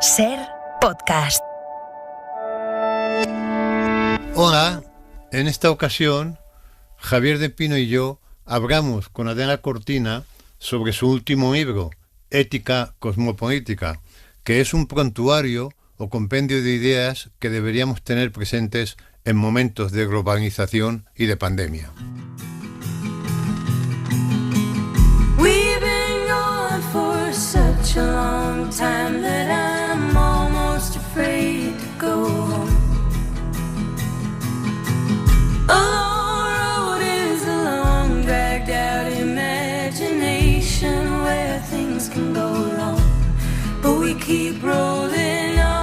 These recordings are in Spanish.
Ser podcast. Hola, en esta ocasión Javier de Pino y yo hablamos con Adela Cortina sobre su último libro, Ética Cosmopolítica, que es un prontuario o compendio de ideas que deberíamos tener presentes en momentos de globalización y de pandemia. We've been gone for such a long time that I'm almost afraid to go home. A long road is a long, dragged out imagination where things can go wrong, but we keep rolling on.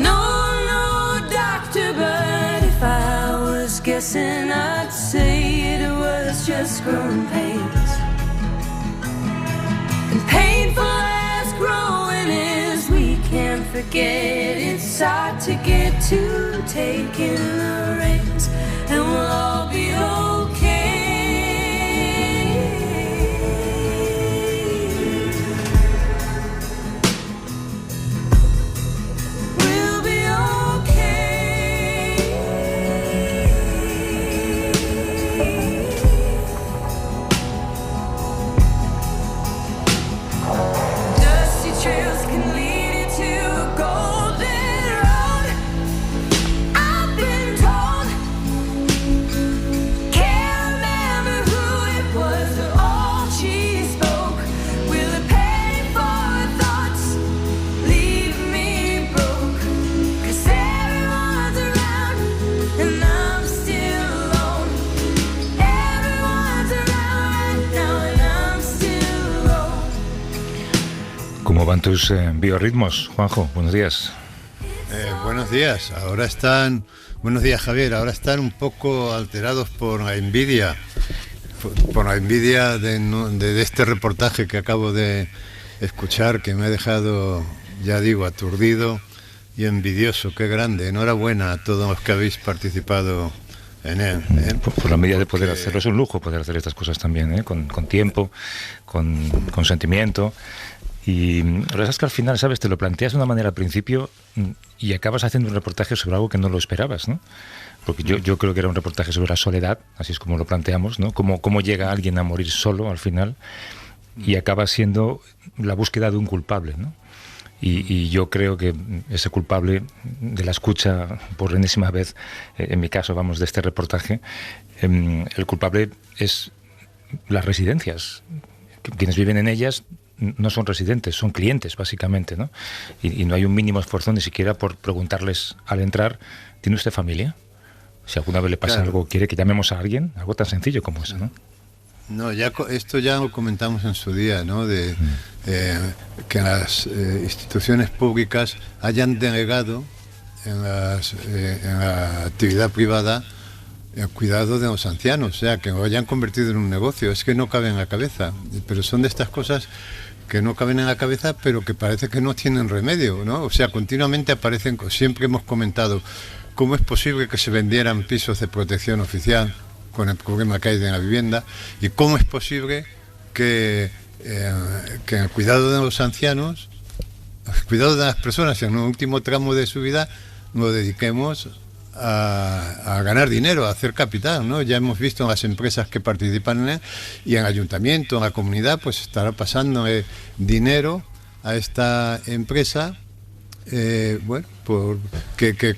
No, doctor, but if I was guessing, I'd say it was just growing pains. And painful as growing is, we can't forget it's hard to get to taking the reins, and we'll all be okay. We'll be okay. Dusty trails can lead you to a golden road. I've been told. Can't remember who it was or all she spoke. Will it pay for her thoughts? Leave me broke. 'Cause everyone's around and I'm still alone. Everyone's around right now and I'm still alone. ¿Cómo van tus biorritmos, Juanjo? Buenos días. Buenos días, buenos días Javier, ahora están un poco alterados por la envidia, de este reportaje que acabo de escuchar, que me ha dejado, ya digo, aturdido y envidioso. Qué grande, enhorabuena a todos los que habéis participado en él. Por la medida de poder hacerlo, es un lujo poder hacer estas cosas también, con tiempo, con sentimiento. Y la verdad es que al final, ¿sabes? Te lo planteas de una manera al principio y acabas haciendo un reportaje sobre algo que no lo esperabas, ¿no? Porque yo creo que era un reportaje sobre la soledad, así es como lo planteamos, ¿no? Cómo llega alguien a morir solo al final, y acaba siendo la búsqueda de un culpable, ¿no? Y yo creo que ese culpable de la escucha por enésima vez, en mi caso, vamos, de este reportaje, el culpable es las residencias. Quienes viven en ellas no son residentes, son clientes, básicamente, ¿no? Y no hay un mínimo esfuerzo ni siquiera por preguntarles al entrar, ¿tiene usted familia? Si alguna vez le pasa algo, ¿quiere que llamemos a alguien? Algo tan sencillo como eso, ¿no? No, esto ya lo comentamos en su día, ¿no? Que las instituciones públicas hayan delegado en la actividad privada el cuidado de los ancianos, o sea, que lo hayan convertido en un negocio. Es que no cabe en la cabeza, pero son de estas cosas que no caben en la cabeza, pero que parece que no tienen remedio, ¿no? O sea, continuamente aparecen, siempre hhemos comentado, ¿cómo es posible que se vendieran pisos de protección oficial con el problema que hay de la vivienda? ¿Y cómo es posible que en el cuidado de los ancianos, el cuidado de las personas en un último tramo de su vida, lo dediquemos a ganar dinero, a hacer capital, ¿no? Ya hemos visto en las empresas que participan en él, y en el ayuntamiento, en la comunidad, pues estará pasando dinero a esta empresa, que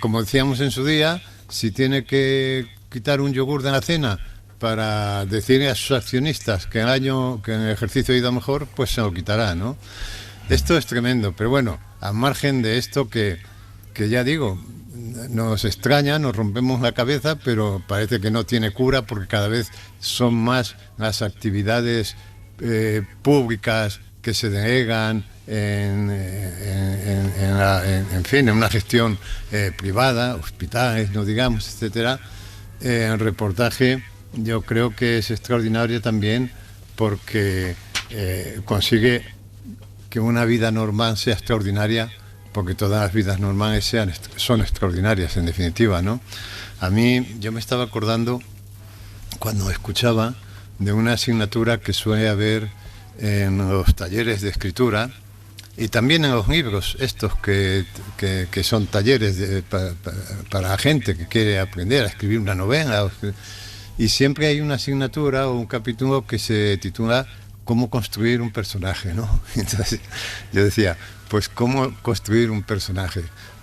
como decíamos en su día, si tiene que quitar un yogur de la cena para decirle a sus accionistas que en el ejercicio ha ido mejor, pues se lo quitará, ¿no? Esto es tremendo, pero bueno, al margen de esto que ya digo, nos extraña, nos rompemos la cabeza, pero parece que no tiene cura, porque cada vez son más las actividades públicas que se delegan en una gestión privada, hospitales, no digamos, etcétera. El reportaje yo creo que es extraordinario también porque consigue que una vida normal sea extraordinaria porque todas las vidas normales son extraordinarias, en definitiva, ¿no? A mí, yo me estaba acordando cuando escuchaba de una asignatura que suele haber en los talleres de escritura y también en los libros estos que son talleres para la gente que quiere aprender a escribir una novela, y siempre hay una asignatura o un capítulo que se titula ¿Cómo construir un personaje?, ¿no? Entonces yo decía, pues ¿cómo construir un personaje?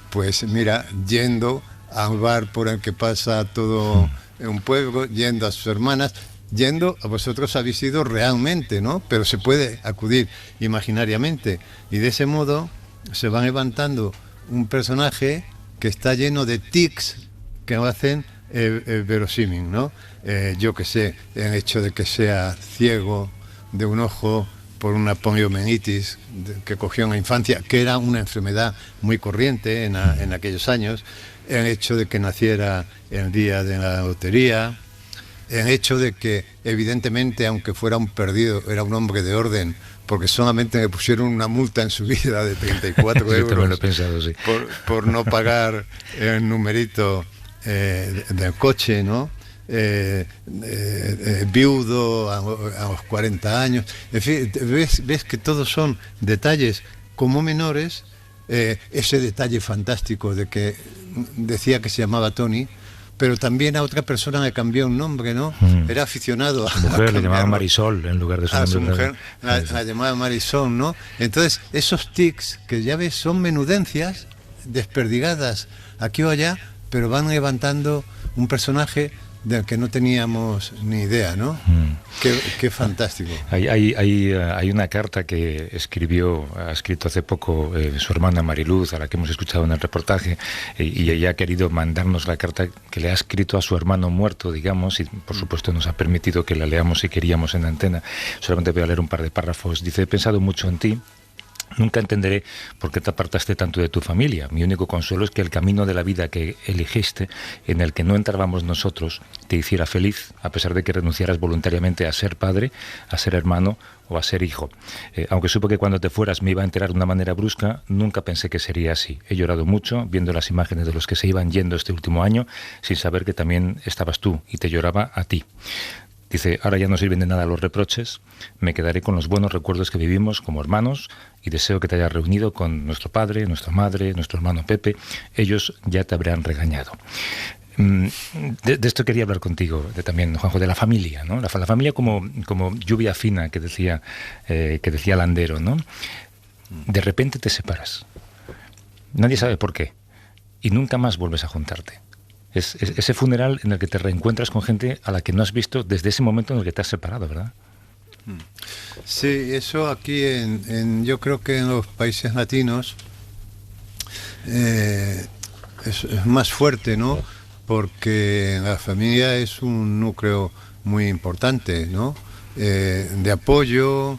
Pues mira, yendo al bar por el que pasa todo un pueblo, yendo a sus hermanas, yendo, a vosotros habéis ido realmente, ¿no? Pero se puede acudir imaginariamente, y de ese modo se va levantando un personaje que está lleno de tics que lo hacen verosímil, ¿no? Yo que sé, el hecho de que sea ciego de un ojo por una poliomielitis que cogió en la infancia, que era una enfermedad muy corriente en aquellos años, el hecho de que naciera el día de la lotería, el hecho de que evidentemente, aunque fuera un perdido, era un hombre de orden, porque solamente le pusieron una multa en su vida de 34 euros también lo he pensado, sí. por no pagar el numerito del coche, ¿no? Viudo a los 40 años, en fin, ves que todos son detalles como menores. Ese detalle fantástico de que decía que se llamaba Tony, pero también a otra persona le cambió un nombre, ¿no? Era aficionado a su mujer le llamaba Marisol en lugar de su nombre. Su mujer la llamaba Marisol, ¿no? Entonces, esos tics que ya ves son menudencias desperdigadas aquí o allá, pero van levantando un personaje del que no teníamos ni idea, ¿no? Qué fantástico. Hay una carta que ha escrito hace poco su hermana Mariluz, a la que hemos escuchado en el reportaje, y ella ha querido mandarnos la carta que le ha escrito a su hermano muerto, digamos, y por supuesto nos ha permitido que la leamos si queríamos en antena. Solamente voy a leer un par de párrafos. Dice: he pensado mucho en ti. Nunca entenderé por qué te apartaste tanto de tu familia. Mi único consuelo es que el camino de la vida que elegiste, en el que no entrábamos nosotros, te hiciera feliz, a pesar de que renunciaras voluntariamente a ser padre, a ser hermano o a ser hijo. Aunque supe que cuando te fueras me iba a enterar de una manera brusca, nunca pensé que sería así. He llorado mucho viendo las imágenes de los que se iban yendo este último año, sin saber que también estabas tú, y te lloraba a ti. Dice: ahora ya no sirven de nada los reproches, me quedaré con los buenos recuerdos que vivimos como hermanos, y deseo que te hayas reunido con nuestro padre, nuestra madre, nuestro hermano Pepe. Ellos ya te habrán regañado. De esto quería hablar contigo, también, Juanjo, de la familia, ¿no? La familia como lluvia fina que decía Landero, ¿no? De repente te separas, nadie sabe por qué, y nunca más vuelves a juntarte. Es ese funeral en el que te reencuentras con gente a la que no has visto desde ese momento en el que te has separado, ¿verdad? Sí, eso aquí yo creo que en los países latinos es más fuerte, ¿no? Porque la familia es un núcleo muy importante, ¿no? De apoyo.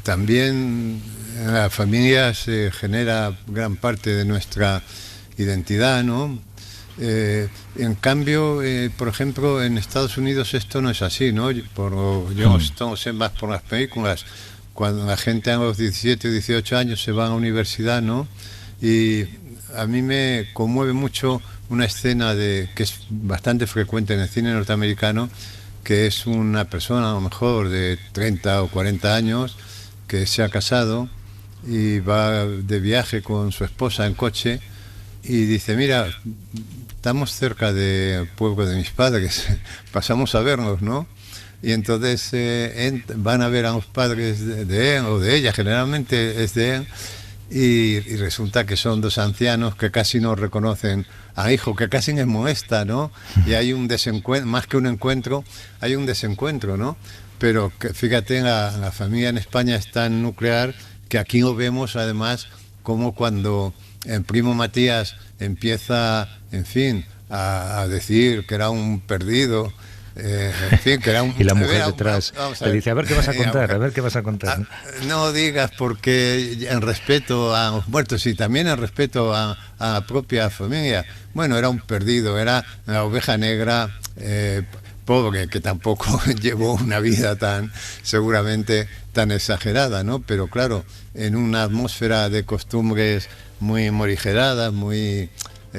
También en la familia se genera gran parte de nuestra identidad, ¿no? En cambio, por ejemplo, en Estados Unidos esto no es así, ¿no? Yo sé más por las películas, cuando la gente a los 17 o 18 años se va a la universidad, ¿no? Y a mí me conmueve mucho una escena que es bastante frecuente en el cine norteamericano, que es una persona a lo mejor de 30 o 40 años que se ha casado y va de viaje con su esposa en coche y dice: mira, estamos cerca del pueblo de mis padres, pasamos a vernos, ¿no? Y entonces van a ver a los padres de él o de ella, generalmente es de él, y resulta que son dos ancianos que casi no reconocen al hijo, que casi les molesta, ¿no? Y hay un desencuentro, más que un encuentro, hay un desencuentro, ¿no? Pero que, fíjate, la familia en España es tan nuclear que aquí lo vemos además como cuando el primo Matías empieza, en fin, a decir que era un perdido, en fin, que era un... Y la mujer detrás le dice: a ver qué vas a contar, a ver qué vas a contar. No digas, porque en respeto a los muertos y también en respeto a la propia familia, bueno, era un perdido, era la oveja negra, pobre, que tampoco llevó una vida seguramente tan exagerada, ¿no? Pero claro, en una atmósfera de costumbres muy morigeradas, muy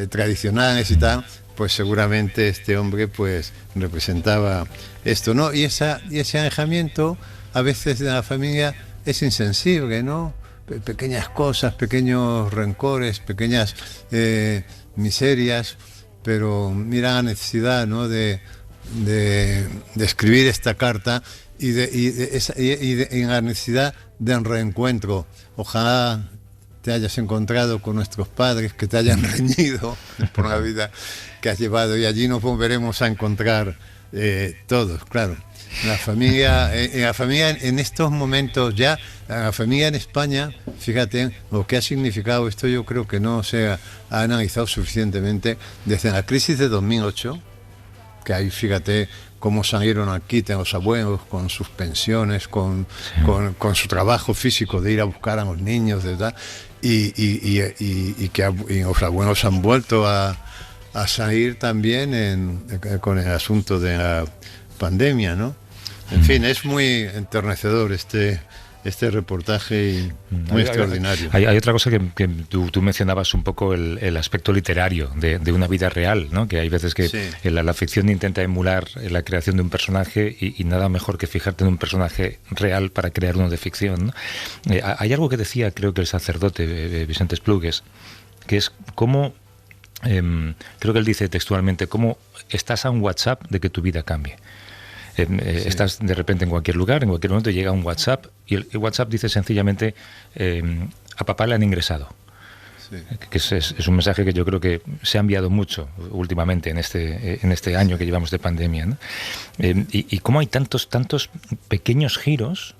tradicionales y tal, pues seguramente este hombre pues representaba esto, ¿no? Y ese alejamiento a veces de la familia es insensible, ¿no? Pequeñas cosas, pequeños rencores, pequeñas miserias, pero mira la necesidad, ¿no? de escribir esta carta y la necesidad del reencuentro. Ojalá te hayas encontrado con nuestros padres, que te hayan reñido por la vida que has llevado, y allí nos volveremos a encontrar todos, claro. La familia en estos momentos ya, la familia en España, fíjate lo que ha significado esto. Yo creo que no se ha analizado suficientemente desde la crisis de 2008, que ahí fíjate cómo salieron aquí los abuelos con sus pensiones, con su trabajo físico de ir a buscar a los niños, ¿verdad? Y los abuelos han vuelto a salir también con el asunto de la pandemia, ¿no? En fin, es muy enternecedor este reportaje y muy extraordinario. Hay otra cosa que tú mencionabas un poco, el aspecto literario de una vida real, ¿no? Que hay veces que Sí. la ficción intenta emular la creación de un personaje y nada mejor que fijarte en un personaje real para crear uno de ficción, ¿no? Hay algo que decía, creo que el sacerdote Vicente Esplugues, que es cómo, creo que él dice textualmente, cómo estás a un WhatsApp de que tu vida cambie. Estás de repente en cualquier lugar, en cualquier momento llega un WhatsApp y el WhatsApp dice sencillamente a papá le han ingresado. Sí. Que es un mensaje que yo creo que se ha enviado mucho últimamente en este año que llevamos de pandemia, ¿no? Y cómo hay tantos pequeños giros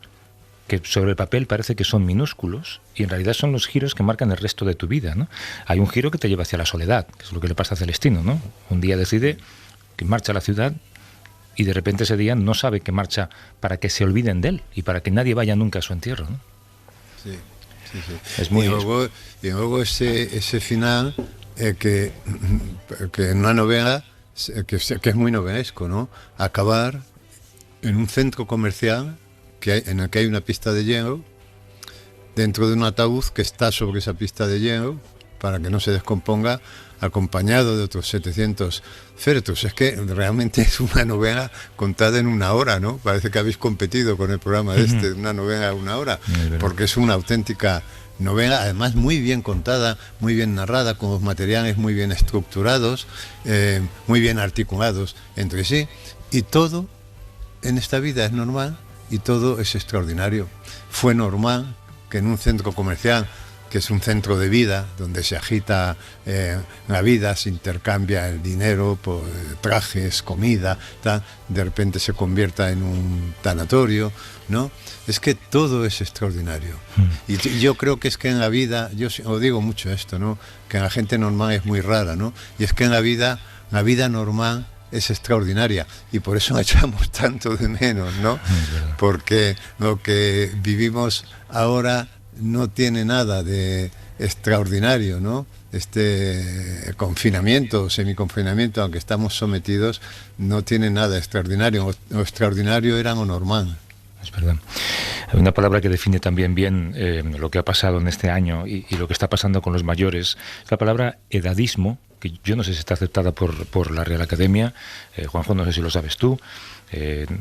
que sobre el papel parece que son minúsculos y en realidad son los giros que marcan el resto de tu vida, ¿no? Hay un giro que te lleva hacia la soledad, que es lo que le pasa a Celestino, ¿no? Un día decide que marcha a la ciudad y de repente ese día no sabe que marcha para que se olviden de él y para que nadie vaya nunca a su entierro, ¿no? Sí. Es muy... Y luego ese final que en una novela que es muy novelesco, ¿no? Acabar en un centro comercial en el que hay una pista de hielo, dentro de un ataúd que está sobre esa pista de hielo para que no se descomponga, acompañado de otros 700 féretros. Es que realmente es una novela contada en una hora, ¿no? Parece que habéis competido con el programa de una novela de una hora, porque es una auténtica novela, además muy bien contada, muy bien narrada, con los materiales muy bien estructurados, muy bien articulados entre sí, y todo en esta vida es normal y todo es extraordinario. Fue normal que en un centro comercial, que es un centro de vida, donde se agita la vida, se intercambia el dinero por trajes, comida, tal, de repente se convierta en un tanatorio, ¿no? Es que todo es extraordinario. Y yo creo que es que en la vida, yo os digo mucho esto, ¿no? Que la gente normal es muy rara, ¿no? Y es que en la vida normal es extraordinaria y por eso la echamos tanto de menos, ¿no? Porque lo que vivimos ahora no tiene nada de extraordinario, ¿no? Este confinamiento, semiconfinamiento, aunque estamos sometidos, no tiene nada extraordinario. Lo extraordinario era lo normal. Es verdad. Hay una palabra que define también bien lo que ha pasado en este año y lo que está pasando con los mayores. La palabra edadismo, que yo no sé si está aceptada por la Real Academia. Juanjo, no sé si lo sabes tú.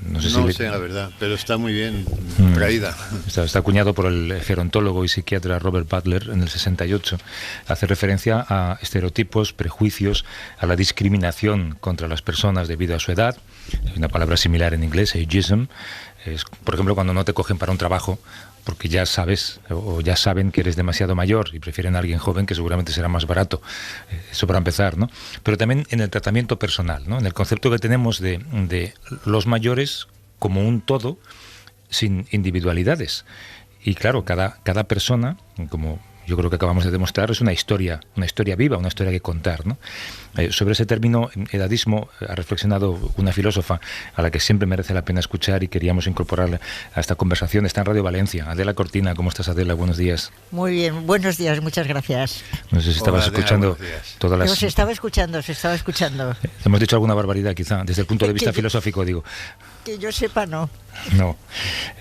No sé la verdad, pero está muy bien traída. Está acuñado por el gerontólogo y psiquiatra Robert Butler en el 68. Hace referencia a estereotipos, prejuicios, a la discriminación contra las personas debido a su edad. Hay una palabra similar en inglés, ageism. Es, por ejemplo, cuando no te cogen para un trabajo porque ya sabes o ya saben que eres demasiado mayor y prefieren a alguien joven que seguramente será más barato. Eso para empezar, ¿no? Pero también en el tratamiento personal, ¿no? En el concepto que tenemos de los mayores como un todo sin individualidades. Y claro, cada persona, como yo creo que acabamos de demostrar, es una historia viva, una historia que contar, ¿no? Sobre ese término edadismo ha reflexionado una filósofa a la que siempre merece la pena escuchar y queríamos incorporarla a esta conversación. Está en Radio Valencia. Adela Cortina, ¿cómo estás, Adela? Buenos días. Muy bien, buenos días, muchas gracias. No sé si estabas Hola, Adela, escuchando buenos días. todas las... Se estaba escuchando. Hemos dicho alguna barbaridad, quizá, desde el punto de vista filosófico, digo. Que yo sepa, no. No,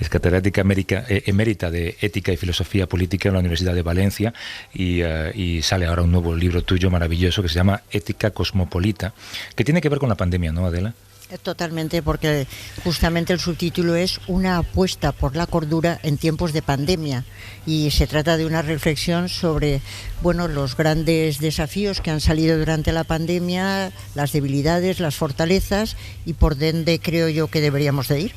es catedrática emérita de Ética y Filosofía Política en la Universidad de Valencia y sale ahora un nuevo libro tuyo maravilloso que se llama Ética Cosmopolita, que tiene que ver con la pandemia, ¿no, Adela? Totalmente, porque justamente el subtítulo es una apuesta por la cordura en tiempos de pandemia y se trata de una reflexión sobre, bueno, los grandes desafíos que han salido durante la pandemia, las debilidades, las fortalezas y por dónde creo yo que deberíamos de ir.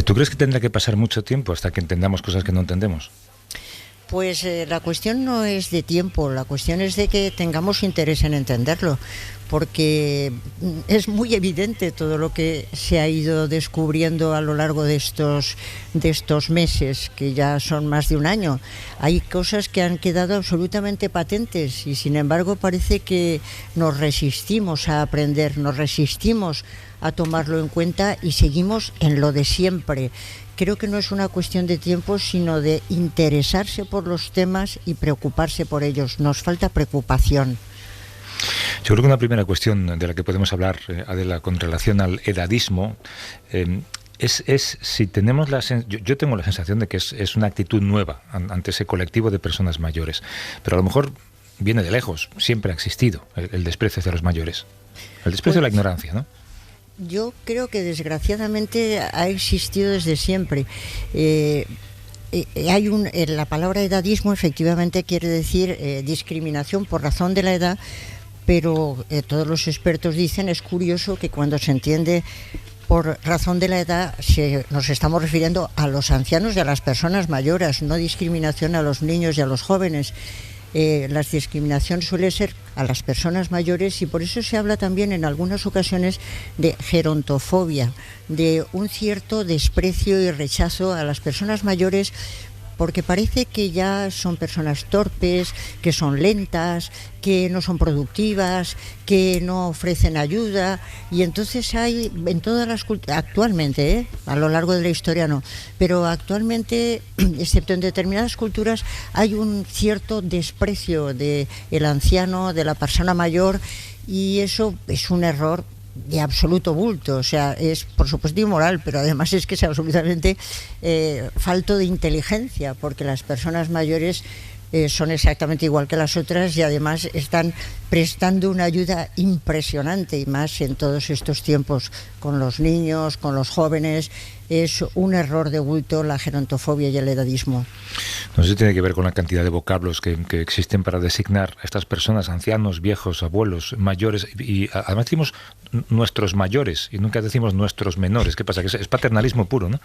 ¿Tú crees que tendrá que pasar mucho tiempo hasta que entendamos cosas que no entendemos? Pues la cuestión no es de tiempo, la cuestión es de que tengamos interés en entenderlo, porque es muy evidente todo lo que se ha ido descubriendo a lo largo de estos meses, que ya son más de un año. Hay cosas que han quedado absolutamente patentes y sin embargo parece que nos resistimos a aprender, nos resistimos a tomarlo en cuenta y seguimos en lo de siempre. Creo que no es una cuestión de tiempo, sino de interesarse por los temas y preocuparse por ellos. Nos falta preocupación. Yo creo que una primera cuestión de la que podemos hablar, Adela, con relación al edadismo, es si tenemos yo tengo la sensación de que es una actitud nueva ante ese colectivo de personas mayores, pero a lo mejor viene de lejos, siempre ha existido el desprecio hacia los mayores, el desprecio y la ignorancia, ¿no? Yo creo que desgraciadamente ha existido desde siempre. La palabra edadismo efectivamente quiere decir discriminación por razón de la edad, pero todos los expertos dicen, es curioso que cuando se entiende por razón de la edad nos estamos refiriendo a los ancianos y a las personas mayores, no discriminación a los niños y a los jóvenes. La discriminación suele ser a las personas mayores y por eso se habla también en algunas ocasiones de gerontofobia, de un cierto desprecio y rechazo a las personas mayores, porque parece que ya son personas torpes, que son lentas, que no son productivas, que no ofrecen ayuda, y entonces hay en todas las culturas, actualmente, a lo largo de la historia no, pero actualmente, excepto en determinadas culturas, hay un cierto desprecio del anciano, de la persona mayor, y eso es un error de absoluto bulto, o sea, es por supuesto inmoral, pero además es que es absolutamente falto de inteligencia, porque las personas mayores son exactamente igual que las otras y además están prestando una ayuda impresionante, y más en todos estos tiempos con los niños, con los jóvenes. Es un error de bulto la gerontofobia y el edadismo. No sé si tiene que ver con la cantidad de vocablos que existen para designar a estas personas, ancianos, viejos, abuelos, mayores, y además decimos nuestros mayores y nunca decimos nuestros menores. ¿Qué pasa? Que es paternalismo puro, ¿no?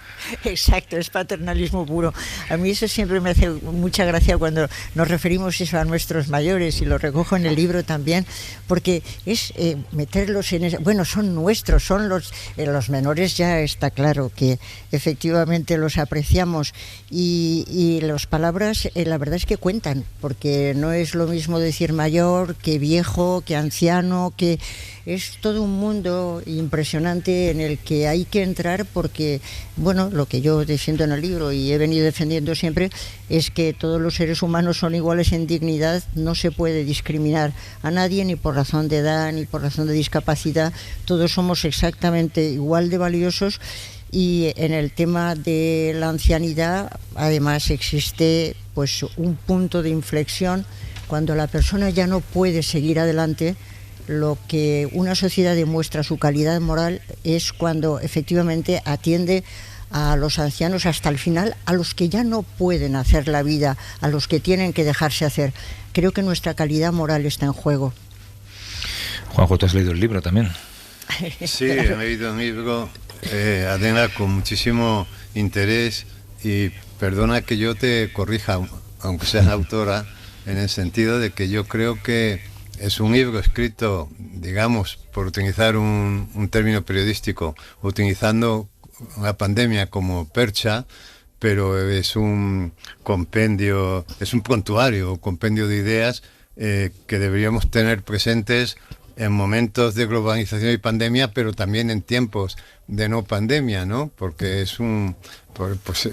Exacto, es paternalismo puro. A mí eso siempre me hace mucha gracia cuando nos referimos eso a nuestros mayores, y lo recojo en el libro también, porque es meterlos en bueno, son nuestros, son los menores, ya está claro que efectivamente los apreciamos, y las palabras la verdad es que cuentan, porque no es lo mismo decir mayor que viejo, que anciano, que es todo un mundo impresionante en el que hay que entrar, porque bueno, lo que yo defiendo en el libro y he venido defendiendo siempre es que todos los seres humanos son iguales en dignidad, no se puede discriminar a nadie ni por razón de edad ni por razón de discapacidad, todos somos exactamente igual de valiosos. Y en el tema de la ancianidad además existe pues un punto de inflexión cuando la persona ya no puede seguir adelante. Lo que una sociedad demuestra su calidad moral es cuando efectivamente atiende a los ancianos hasta el final, a los que ya no pueden hacer la vida, a los que tienen que dejarse hacer. Creo que nuestra calidad moral está en juego. Juanjo, ¿tú has leído el libro también? Sí, he leído un libro, Adela, con muchísimo interés, y perdona que yo te corrija, aunque seas autora, en el sentido de que yo creo que es un libro escrito, digamos, por utilizar un término periodístico, utilizando la pandemia como percha, pero es un compendio, es un prontuario, un compendio de ideas que deberíamos tener presentes en momentos de globalización y pandemia, pero también en tiempos de no pandemia, ¿no? Porque es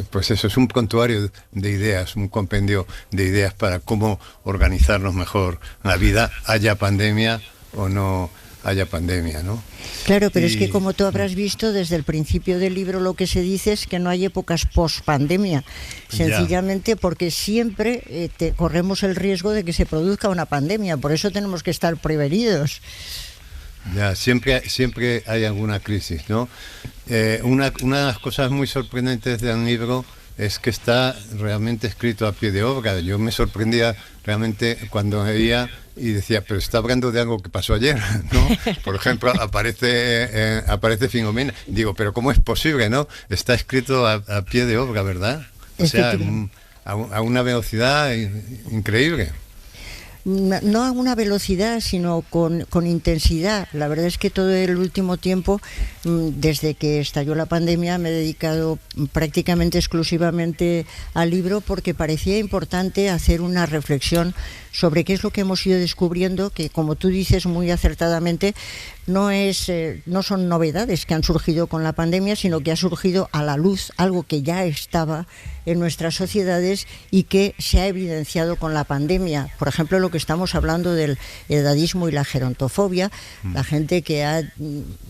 pues eso, es un prontuario de ideas, un compendio de ideas para cómo organizarnos mejor la vida, haya pandemia o no haya pandemia, ¿no? Claro, pero es que como tú habrás visto desde el principio del libro, lo que se dice es que no hay épocas post-pandemia, sencillamente porque siempre corremos el riesgo de que se produzca una pandemia, por eso tenemos que estar prevenidos. Ya, siempre hay alguna crisis, ¿no? Una de las cosas muy sorprendentes del libro es que está realmente escrito a pie de obra. Yo me sorprendía realmente cuando veía y decía, pero está hablando de algo que pasó ayer, ¿no? Por ejemplo, aparece Filomena. Digo, pero ¿cómo es posible, no? Está escrito a pie de obra, ¿verdad? O sea, a una velocidad increíble. No a una velocidad, sino con intensidad. La verdad es que todo el último tiempo, desde que estalló la pandemia, me he dedicado prácticamente exclusivamente al libro porque parecía importante hacer una reflexión sobre qué es lo que hemos ido descubriendo, que como tú dices muy acertadamente, no son novedades que han surgido con la pandemia, sino que ha surgido a la luz algo que ya estaba en nuestras sociedades y que se ha evidenciado con la pandemia. Por ejemplo, lo que estamos hablando del edadismo y la gerontofobia, la gente que ha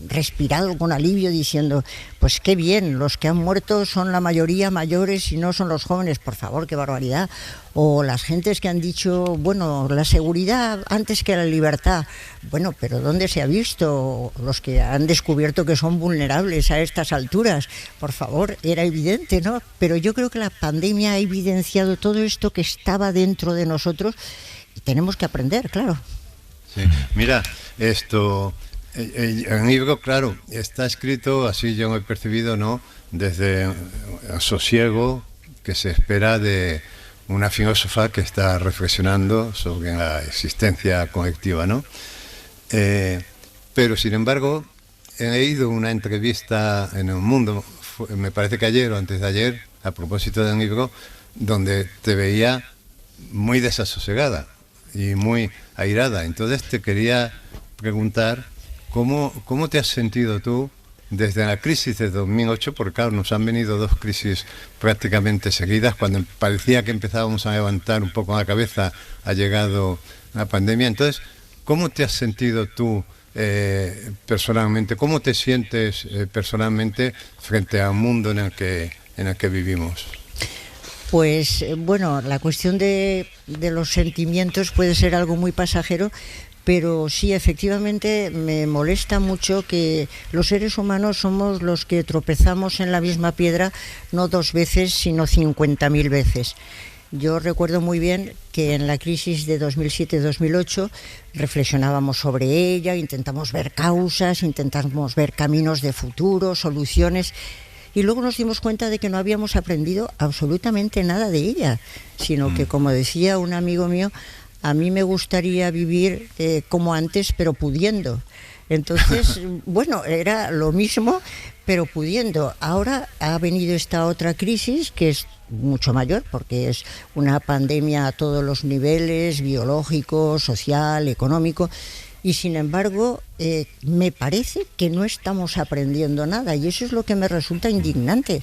respirado con alivio diciendo, pues qué bien, los que han muerto son la mayoría mayores y no son los jóvenes, por favor, qué barbaridad. O las gentes que han dicho, bueno, la seguridad antes que la libertad. Bueno, pero ¿dónde se ha visto? Los que han descubierto que son vulnerables a estas alturas. Por favor, era evidente, ¿no? Pero yo creo que la pandemia ha evidenciado todo esto que estaba dentro de nosotros y tenemos que aprender, claro. Sí, mira, el libro, claro, está escrito, así yo lo he percibido, ¿no? Desde el sosiego que se espera de una filósofa que está reflexionando sobre la existencia colectiva, ¿no? Pero sin embargo, he leído una entrevista en El Mundo, me parece que ayer o antes de ayer, a propósito del libro, donde te veía muy desasosegada y muy airada. Entonces te quería preguntar cómo te has sentido tú desde la crisis de 2008, porque claro, nos han venido dos crisis prácticamente seguidas. Cuando parecía que empezábamos a levantar un poco la cabeza, ha llegado la pandemia. Entonces, ¿cómo te has sentido tú personalmente? ¿Cómo te sientes personalmente frente al mundo en el que vivimos? Pues bueno, la cuestión de los sentimientos puede ser algo muy pasajero, pero sí, efectivamente me molesta mucho que los seres humanos somos los que tropezamos en la misma piedra no 2 veces, sino 50.000 veces. Yo recuerdo muy bien que en la crisis de 2007-2008 reflexionábamos sobre ella, intentamos ver causas, intentamos ver caminos de futuro, soluciones, y luego nos dimos cuenta de que no habíamos aprendido absolutamente nada de ella, sino que, como decía un amigo mío, a mí me gustaría vivir como antes, pero pudiendo. Entonces, bueno, era lo mismo, pero pudiendo. Ahora ha venido esta otra crisis que es mucho mayor, porque es una pandemia a todos los niveles, biológico, social, económico, y sin embargo me parece que no estamos aprendiendo nada, y eso es lo que me resulta indignante.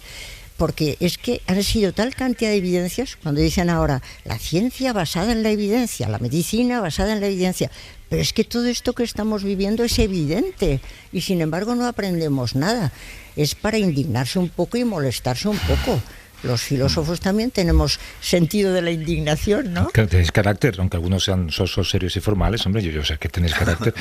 Porque es que han sido tal cantidad de evidencias, cuando dicen ahora la ciencia basada en la evidencia, la medicina basada en la evidencia, pero es que todo esto que estamos viviendo es evidente y sin embargo no aprendemos nada. Es para indignarse un poco y molestarse un poco. Los filósofos también tenemos sentido de la indignación, ¿no? Que tenéis carácter, aunque algunos sean sosos, serios y formales, hombre, yo sé que tenéis carácter.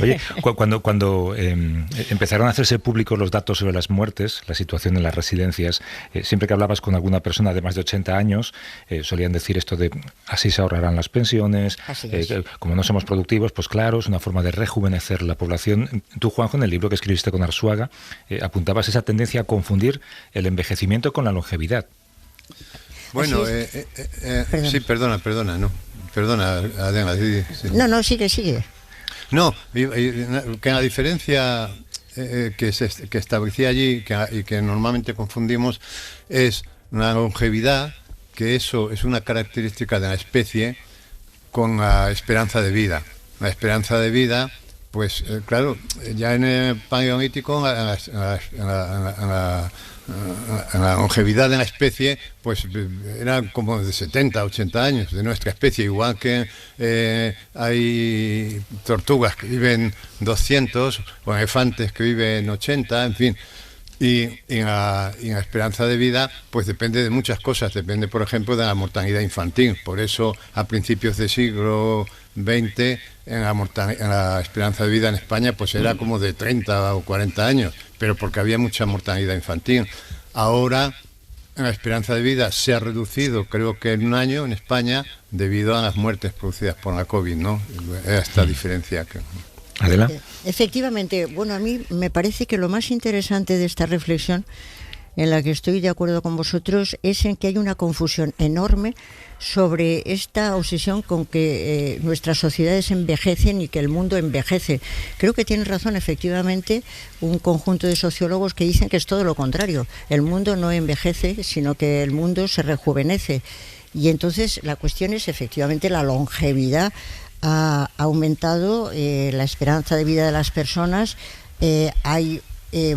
Oye, cuando empezaron a hacerse públicos los datos sobre las muertes, la situación en las residencias, siempre que hablabas con alguna persona de más de 80 años, solían decir esto de así se ahorrarán las pensiones, como no somos productivos, pues claro, es una forma de rejuvenecer la población. Tú, Juanjo, en el libro que escribiste con Arzuaga, apuntabas esa tendencia a confundir el envejecimiento con la longevidad. Bueno, sí, perdona, Adela. Sí. No, sigue. No, que la diferencia que establecía allí y que normalmente confundimos es una longevidad, que eso es una característica de la especie con la esperanza de vida. La esperanza de vida, pues claro, ya en el Paleolítico, en la longevidad de la especie, pues era como de 70, 80 años de nuestra especie, igual que hay tortugas que viven 200, o elefantes que viven 80, en fin. Y la esperanza de vida pues depende de muchas cosas, depende por ejemplo de la mortalidad infantil. Por eso a principios del siglo XX en la esperanza de vida en España pues era como de 30 o 40 años, pero porque había mucha mortalidad infantil. Ahora la esperanza de vida se ha reducido, creo que en un año en España, debido a las muertes producidas por la COVID, ¿no? Esta diferencia que... Adela. Efectivamente, bueno, a mí me parece que lo más interesante de esta reflexión, en la que estoy de acuerdo con vosotros, es en que hay una confusión enorme sobre esta obsesión con que nuestras sociedades envejecen y que el mundo envejece. Creo que tiene razón, efectivamente, un conjunto de sociólogos que dicen que es todo lo contrario. El mundo no envejece, sino que el mundo se rejuvenece. Y entonces la cuestión es efectivamente la longevidad. Ha aumentado la esperanza de vida de las personas, hay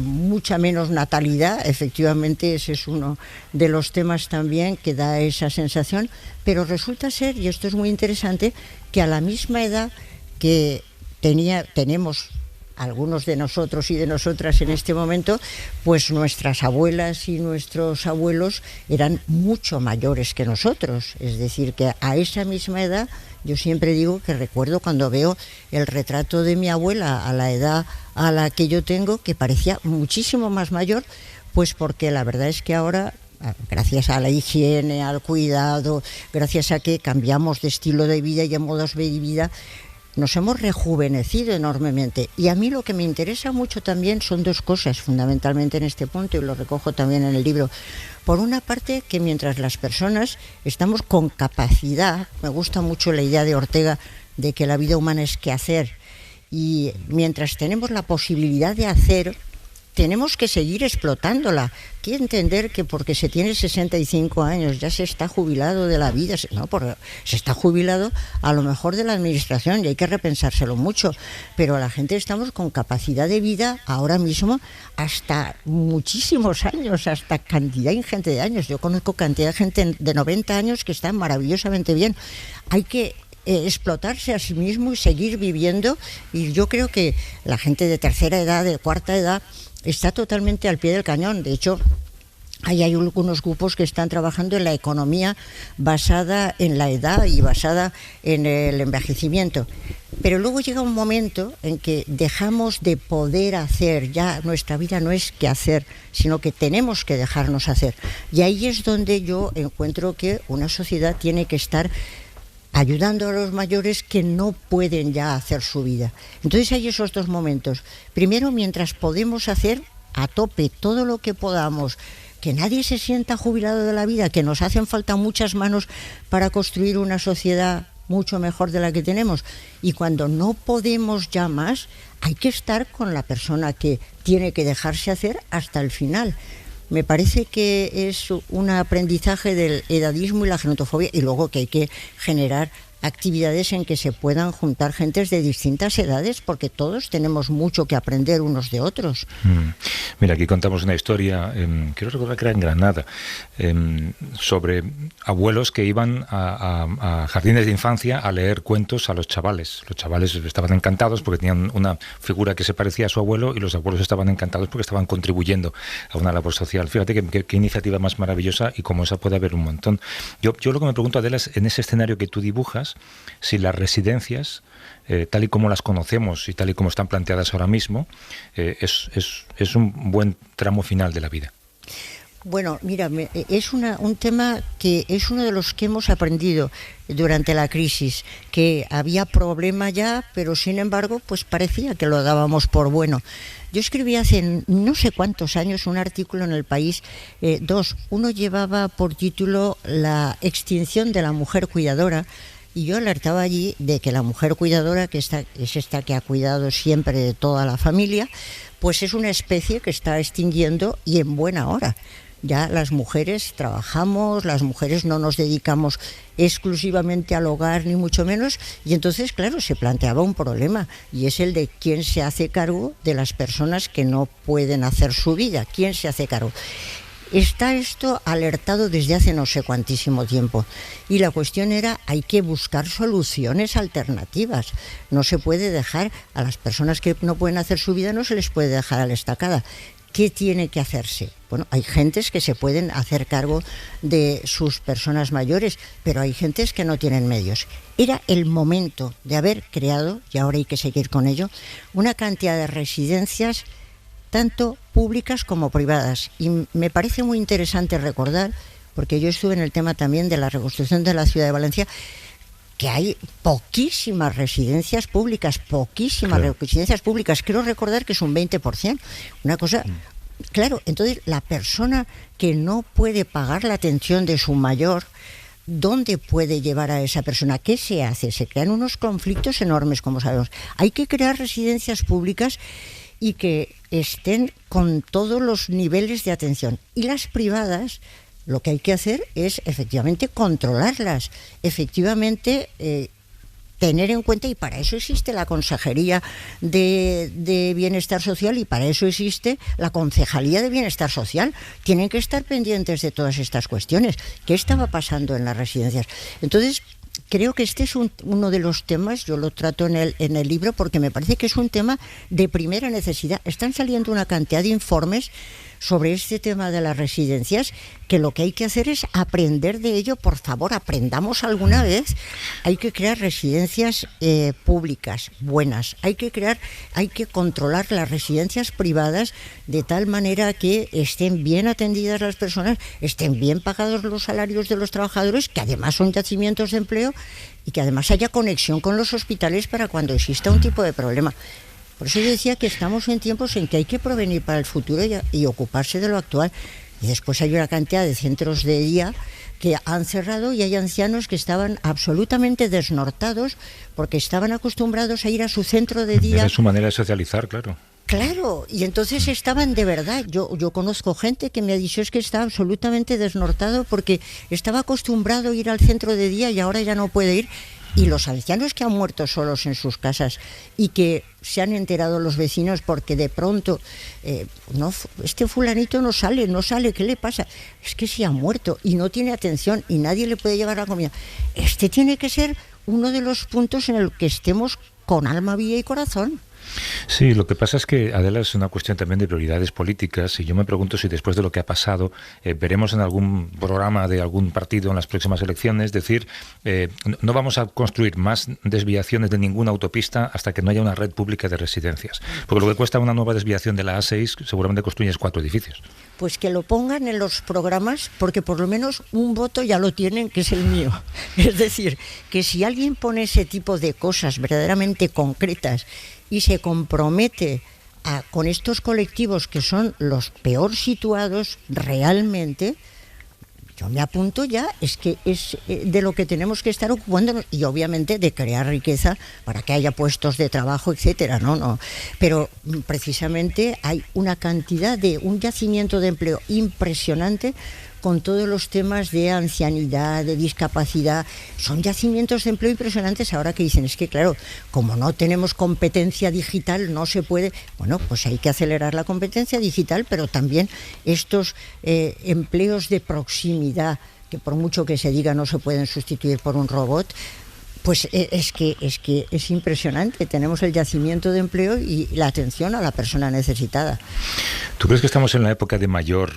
mucha menos natalidad, efectivamente ese es uno de los temas también que da esa sensación, pero resulta ser, y esto es muy interesante, que a la misma edad que tenemos algunos de nosotros y de nosotras en este momento, pues nuestras abuelas y nuestros abuelos eran mucho mayores que nosotros, es decir, que a esa misma edad. Yo siempre digo que recuerdo cuando veo el retrato de mi abuela a la edad a la que yo tengo, que parecía muchísimo más mayor, pues porque la verdad es que ahora, gracias a la higiene, al cuidado, gracias a que cambiamos de estilo de vida y de modos de vida, nos hemos rejuvenecido enormemente. Y a mí lo que me interesa mucho también son dos cosas, fundamentalmente en este punto, y lo recojo también en el libro. Por una parte, que mientras las personas estamos con capacidad, me gusta mucho la idea de Ortega de que la vida humana es quehacer, y mientras tenemos la posibilidad de hacer, tenemos que seguir explotándola. Quiero entender que porque se tiene 65 años ya se está jubilado de la vida, no, porque se está jubilado a lo mejor de la administración y hay que repensárselo mucho, pero la gente estamos con capacidad de vida ahora mismo hasta muchísimos años, hasta cantidad ingente de años. Yo conozco cantidad de gente de 90 años que está maravillosamente bien. Hay que explotarse a sí mismo y seguir viviendo, y yo creo que la gente de tercera edad, de cuarta edad, está totalmente al pie del cañón. De hecho, hay algunos grupos que están trabajando en la economía basada en la edad y basada en el envejecimiento. Pero luego llega un momento en que dejamos de poder hacer, ya nuestra vida no es que hacer, sino que tenemos que dejarnos hacer. Y ahí es donde yo encuentro que una sociedad tiene que estar ayudando a los mayores que no pueden ya hacer su vida. Entonces hay esos dos momentos. Primero, mientras podemos hacer a tope todo lo que podamos, que nadie se sienta jubilado de la vida, que nos hacen falta muchas manos para construir una sociedad mucho mejor de la que tenemos. Y cuando no podemos ya más, hay que estar con la persona que tiene que dejarse hacer hasta el final. Me parece que es un aprendizaje del edadismo y la genotofobia, y luego que hay que generar actividades en que se puedan juntar gentes de distintas edades, porque todos tenemos mucho que aprender unos de otros. Mira, aquí contamos una historia, quiero recordar que era en Granada, sobre abuelos que iban a jardines de infancia a leer cuentos a los chavales. Los chavales estaban encantados porque tenían una figura que se parecía a su abuelo, y los abuelos estaban encantados porque estaban contribuyendo a una labor social. Fíjate qué iniciativa más maravillosa, y como esa puede haber un montón. Yo lo que me pregunto, Adela, es en ese escenario que tú dibujas, si las residencias, tal y como las conocemos y tal y como están planteadas ahora mismo, es un buen tramo final de la vida. Bueno, mira, es un tema que es uno de los que hemos aprendido durante la crisis, que había problema ya, pero sin embargo, pues parecía que lo dábamos por bueno. Yo escribí hace no sé cuántos años un artículo en El País, uno llevaba por título La extinción de la mujer cuidadora, y yo alertaba allí de que la mujer cuidadora, que es esta que ha cuidado siempre de toda la familia, pues es una especie que está extinguiendo, y en buena hora. ya las mujeres trabajamos, las mujeres no nos dedicamos exclusivamente al hogar ni mucho menos, y entonces claro, se planteaba un problema, y es el de quién se hace cargo de las personas que no pueden hacer su vida, quién se hace cargo. Está esto alertado desde hace no sé cuantísimo tiempo, y la cuestión era, hay que buscar soluciones alternativas. No se puede dejar a las personas que no pueden hacer su vida, no se les puede dejar a la estacada. ¿Qué tiene que hacerse? Bueno, hay gentes que se pueden hacer cargo de sus personas mayores, pero hay gentes que no tienen medios. Era el momento de haber creado, y ahora hay que seguir con ello, una cantidad de residencias tanto públicas como privadas. Y me parece muy interesante recordar, porque yo estuve en el tema también de la reconstrucción de la ciudad de Valencia, que hay poquísimas residencias públicas, residencias públicas. Quiero recordar que es un 20%. Una cosa, claro, entonces la persona que no puede pagar la atención de su mayor, ¿dónde puede llevar a esa persona? ¿Qué se hace? Se crean unos conflictos enormes, como sabemos. Hay que crear residencias públicas y que estén con todos los niveles de atención. Y las privadas, lo que hay que hacer es efectivamente controlarlas, efectivamente tener en cuenta, y para eso existe la Consejería de Bienestar Social, y para eso existe la Concejalía de Bienestar Social. Tienen que estar pendientes de todas estas cuestiones. ¿Qué estaba pasando en las residencias? Entonces, creo que este es uno de los temas, yo lo trato en el libro porque me parece que es un tema de primera necesidad. Están saliendo una cantidad de informes sobre este tema de las residencias, que lo que hay que hacer es aprender de ello. Por favor, aprendamos alguna vez. Hay que crear residencias públicas buenas, hay que controlar las residencias privadas de tal manera que estén bien atendidas las personas, estén bien pagados los salarios de los trabajadores, que además son yacimientos de empleo, y que además haya conexión con los hospitales para cuando exista un tipo de problema. Por eso yo decía que estamos en tiempos en que hay que prevenir para el futuro y ocuparse de lo actual. Y después hay una cantidad de centros de día que han cerrado, y hay ancianos que estaban absolutamente desnortados porque estaban acostumbrados a ir a su centro de día. Era su manera de socializar, claro. Claro, y entonces estaban de verdad. Yo conozco gente que me ha dicho es que está absolutamente desnortado porque estaba acostumbrado a ir al centro de día y ahora ya no puede ir. Y los ancianos que han muerto solos en sus casas y que se han enterado los vecinos porque de pronto, este fulanito no sale, ¿qué le pasa? Es que se ha muerto y no tiene atención y nadie le puede llevar la comida. Este tiene que ser uno de los puntos en el que estemos con alma, vida y corazón. Sí, lo que pasa es que, Adela, es una cuestión también de prioridades políticas, y yo me pregunto si después de lo que ha pasado veremos en algún programa de algún partido en las próximas elecciones decir no vamos a construir más desviaciones de ninguna autopista hasta que no haya una red pública de residencias, porque lo que cuesta una nueva desviación de la A6 seguramente construyes 4 edificios. Pues que lo pongan en los programas, porque por lo menos un voto ya lo tienen, que es el mío. Es decir, que si alguien pone ese tipo de cosas verdaderamente concretas y se compromete con estos colectivos que son los peor situados realmente, yo me apunto ya. Es que es de lo que tenemos que estar ocupándonos, y obviamente de crear riqueza para que haya puestos de trabajo, etcétera. No, pero precisamente hay una cantidad un yacimiento de empleo impresionante con todos los temas de ancianidad, de discapacidad. Son yacimientos de empleo impresionantes. Ahora que dicen, es que claro, como no tenemos competencia digital, no se puede. Bueno, pues hay que acelerar la competencia digital, pero también estos empleos de proximidad, que por mucho que se diga no se pueden sustituir por un robot. Pues es que es impresionante. Tenemos el yacimiento de empleo y la atención a la persona necesitada. ¿Tú crees que estamos en la época de mayor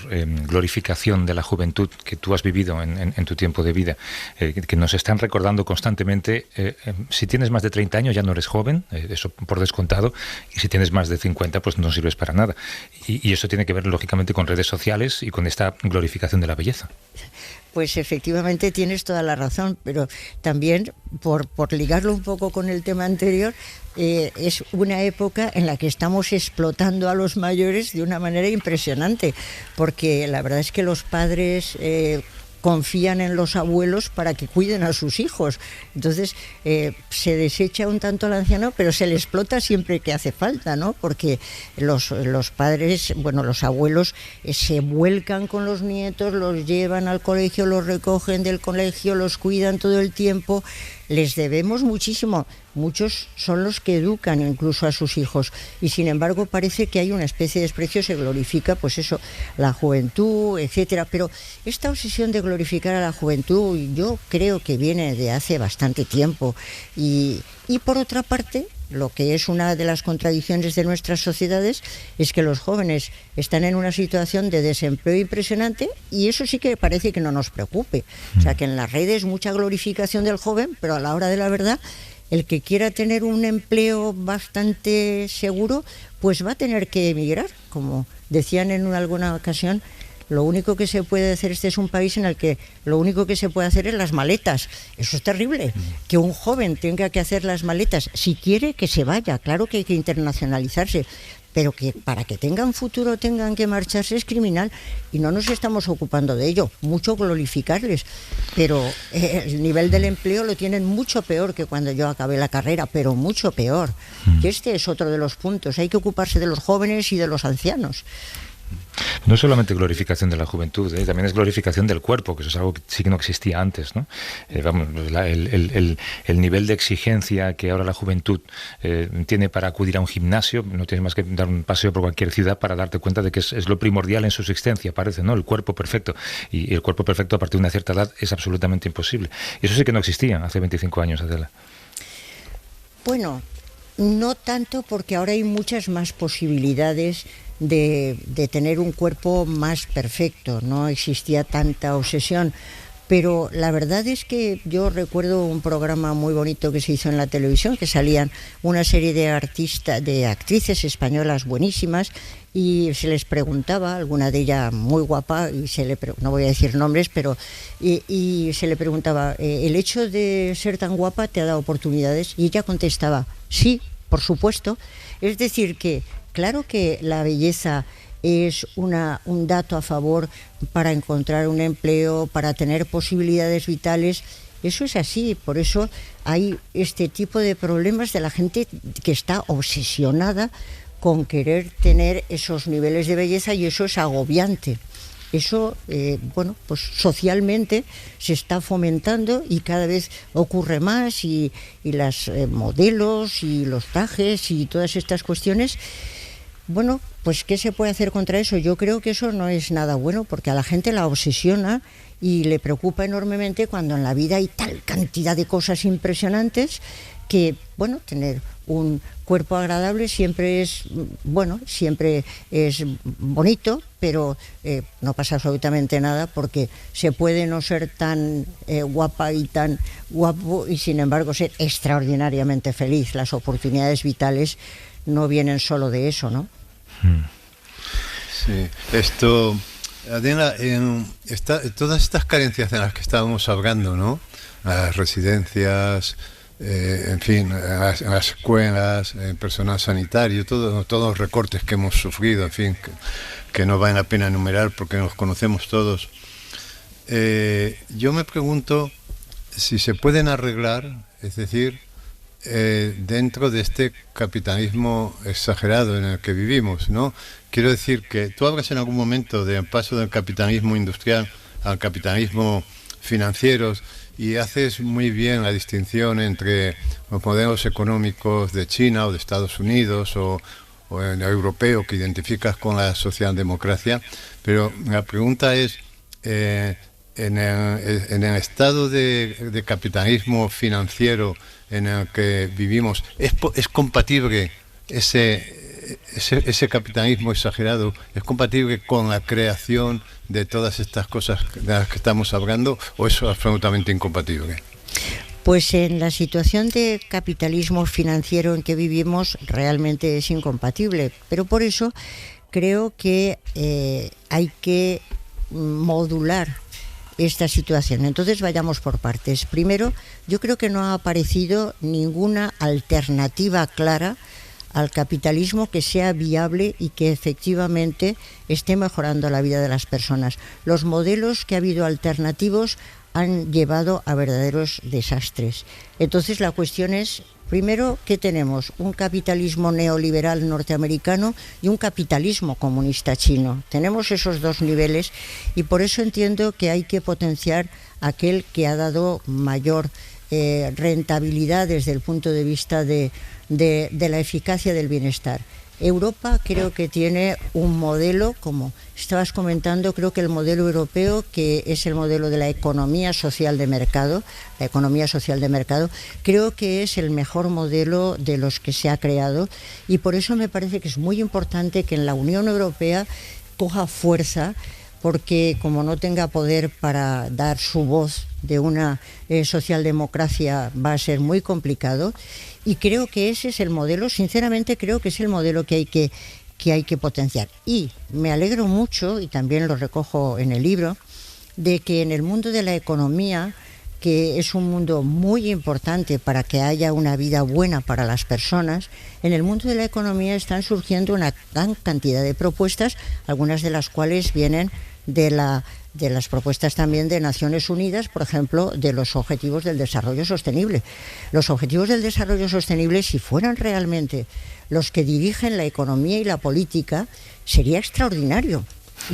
glorificación de la juventud que tú has vivido en tu tiempo de vida? Que nos están recordando constantemente, si tienes más de 30 años ya no eres joven, eso por descontado, y si tienes más de 50 pues no sirves para nada. Y eso tiene que ver lógicamente con redes sociales y con esta glorificación de la belleza. Pues efectivamente tienes toda la razón, pero también, por ligarlo un poco con el tema anterior, es una época en la que estamos explotando a los mayores de una manera impresionante, porque la verdad es que los padres confían en los abuelos para que cuiden a sus hijos. Entonces se desecha un tanto al anciano, pero se le explota siempre que hace falta, ¿no? Porque los padres, bueno, los abuelos se vuelcan con los nietos, los llevan al colegio, los recogen del colegio, los cuidan todo el tiempo. Les debemos muchísimo. Muchos son los que educan incluso a sus hijos, y sin embargo parece que hay una especie de desprecio, se glorifica pues eso, la juventud, etcétera. Pero esta obsesión de glorificar a la juventud yo creo que viene de hace bastante tiempo, y por otra parte, lo que es una de las contradicciones de nuestras sociedades es que los jóvenes están en una situación de desempleo impresionante, y eso sí que parece que no nos preocupe. O sea, que en las redes mucha glorificación del joven, pero a la hora de la verdad, el que quiera tener un empleo bastante seguro, pues va a tener que emigrar. Como decían en alguna ocasión, lo único que se puede hacer, este es un país en el que lo único que se puede hacer es las maletas. Eso es terrible, que un joven tenga que hacer las maletas. Si quiere, que se vaya, claro que hay que internacionalizarse, pero que para que tengan futuro tengan que marcharse es criminal, y no nos estamos ocupando de ello. Mucho glorificarles, pero el nivel del empleo lo tienen mucho peor que cuando yo acabé la carrera, pero mucho peor. Y este es otro de los puntos, hay que ocuparse de los jóvenes y de los ancianos. No es solamente glorificación de la juventud, también es glorificación del cuerpo, que eso es algo que sí que no existía antes, ¿no? El nivel de exigencia que ahora la juventud tiene para acudir a un gimnasio, no tienes más que dar un paseo por cualquier ciudad para darte cuenta de que es lo primordial en su existencia, parece, ¿no? El cuerpo perfecto. Y el cuerpo perfecto a partir de una cierta edad es absolutamente imposible. Y eso sí que no existía hace 25 años, Adela. Bueno, no tanto, porque ahora hay muchas más posibilidades de tener un cuerpo más perfecto. No existía tanta obsesión, pero la verdad es que yo recuerdo un programa muy bonito que se hizo en la televisión, que salían una serie de actrices españolas buenísimas, y se les preguntaba, alguna de ellas muy guapa, y no voy a decir nombres, pero y se le preguntaba, ¿el hecho de ser tan guapa te ha dado oportunidades? Y ella contestaba, sí, por supuesto. Es decir, que claro que la belleza es un dato a favor para encontrar un empleo, para tener posibilidades vitales. Eso es así, por eso hay este tipo de problemas de la gente que está obsesionada con querer tener esos niveles de belleza, y eso es agobiante. Eso, pues socialmente se está fomentando y cada vez ocurre más, y las modelos y los trajes y todas estas cuestiones. Bueno, pues ¿qué se puede hacer contra eso? Yo creo que eso no es nada bueno, porque a la gente la obsesiona y le preocupa enormemente cuando en la vida hay tal cantidad de cosas impresionantes que, bueno, tener un cuerpo agradable siempre es bonito, pero no pasa absolutamente nada, porque se puede no ser tan guapa y tan guapo y sin embargo ser extraordinariamente feliz. Las oportunidades vitales no vienen solo de eso, ¿no? Sí, esto, Adela, todas estas carencias de las que estábamos hablando, ¿no? Las residencias, en fin, en las escuelas, en personal sanitario, todos los recortes que hemos sufrido, en fin, que no vale la pena enumerar porque nos conocemos todos. Yo me pregunto si se pueden arreglar, es decir, dentro de este capitalismo exagerado en el que vivimos, ¿no? Quiero decir que tú hablas en algún momento del paso del capitalismo industrial al capitalismo financiero, y haces muy bien la distinción entre los modelos económicos de China o de Estados Unidos o el europeo que identificas con la socialdemocracia, pero la pregunta es, en el estado de capitalismo financiero en el que vivimos, ¿es compatible ese capitalismo exagerado, es compatible con la creación de todas estas cosas de las que estamos hablando, o es absolutamente incompatible? Pues en la situación de capitalismo financiero en que vivimos realmente es incompatible, pero por eso creo que hay que modular esta situación. Entonces vayamos por partes. Primero, yo creo que no ha aparecido ninguna alternativa clara al capitalismo que sea viable y que efectivamente esté mejorando la vida de las personas. Los modelos que ha habido alternativos han llevado a verdaderos desastres. Entonces la cuestión es, primero, ¿qué tenemos? Un capitalismo neoliberal norteamericano y un capitalismo comunista chino. Tenemos esos dos niveles y por eso entiendo que hay que potenciar aquel que ha dado mayor rentabilidad desde el punto de vista de la eficacia del bienestar. Europa creo que tiene un modelo, como estabas comentando, creo que el modelo europeo, que es el modelo de la economía social de mercado, creo que es el mejor modelo de los que se ha creado y por eso me parece que es muy importante que en la Unión Europea coja fuerza, porque como no tenga poder para dar su voz de una socialdemocracia va a ser muy complicado. Y creo que ese es el modelo, sinceramente creo que es el modelo que hay que potenciar. Y me alegro mucho, y también lo recojo en el libro, de que en el mundo de la economía, que es un mundo muy importante para que haya una vida buena para las personas, en el mundo de la economía están surgiendo una gran cantidad de propuestas, algunas de las cuales vienen de las propuestas también de Naciones Unidas, por ejemplo, de los Objetivos del Desarrollo Sostenible. Los Objetivos del Desarrollo Sostenible, si fueran realmente los que dirigen la economía y la política, sería extraordinario.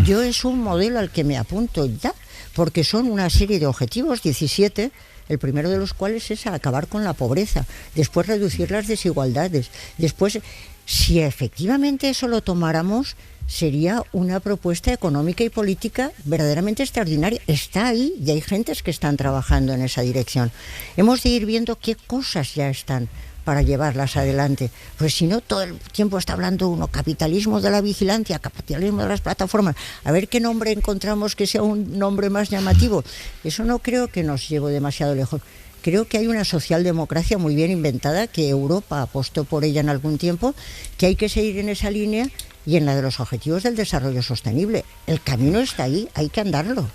Yo es un modelo al que me apunto ya, porque son una serie de objetivos, 17, el primero de los cuales es acabar con la pobreza, después reducir las desigualdades, después, si efectivamente eso lo tomáramos, sería una propuesta económica y política verdaderamente extraordinaria. Está ahí y hay gentes que están trabajando en esa dirección. Hemos de ir viendo qué cosas ya están para llevarlas adelante. Pues si no, todo el tiempo está hablando uno, capitalismo de la vigilancia, capitalismo de las plataformas, a ver qué nombre encontramos que sea un nombre más llamativo. Eso no creo que nos lleve demasiado lejos. Creo que hay una socialdemocracia muy bien inventada, que Europa apostó por ella en algún tiempo, que hay que seguir en esa línea y en la de los Objetivos del Desarrollo Sostenible. El camino está ahí, hay que andarlo.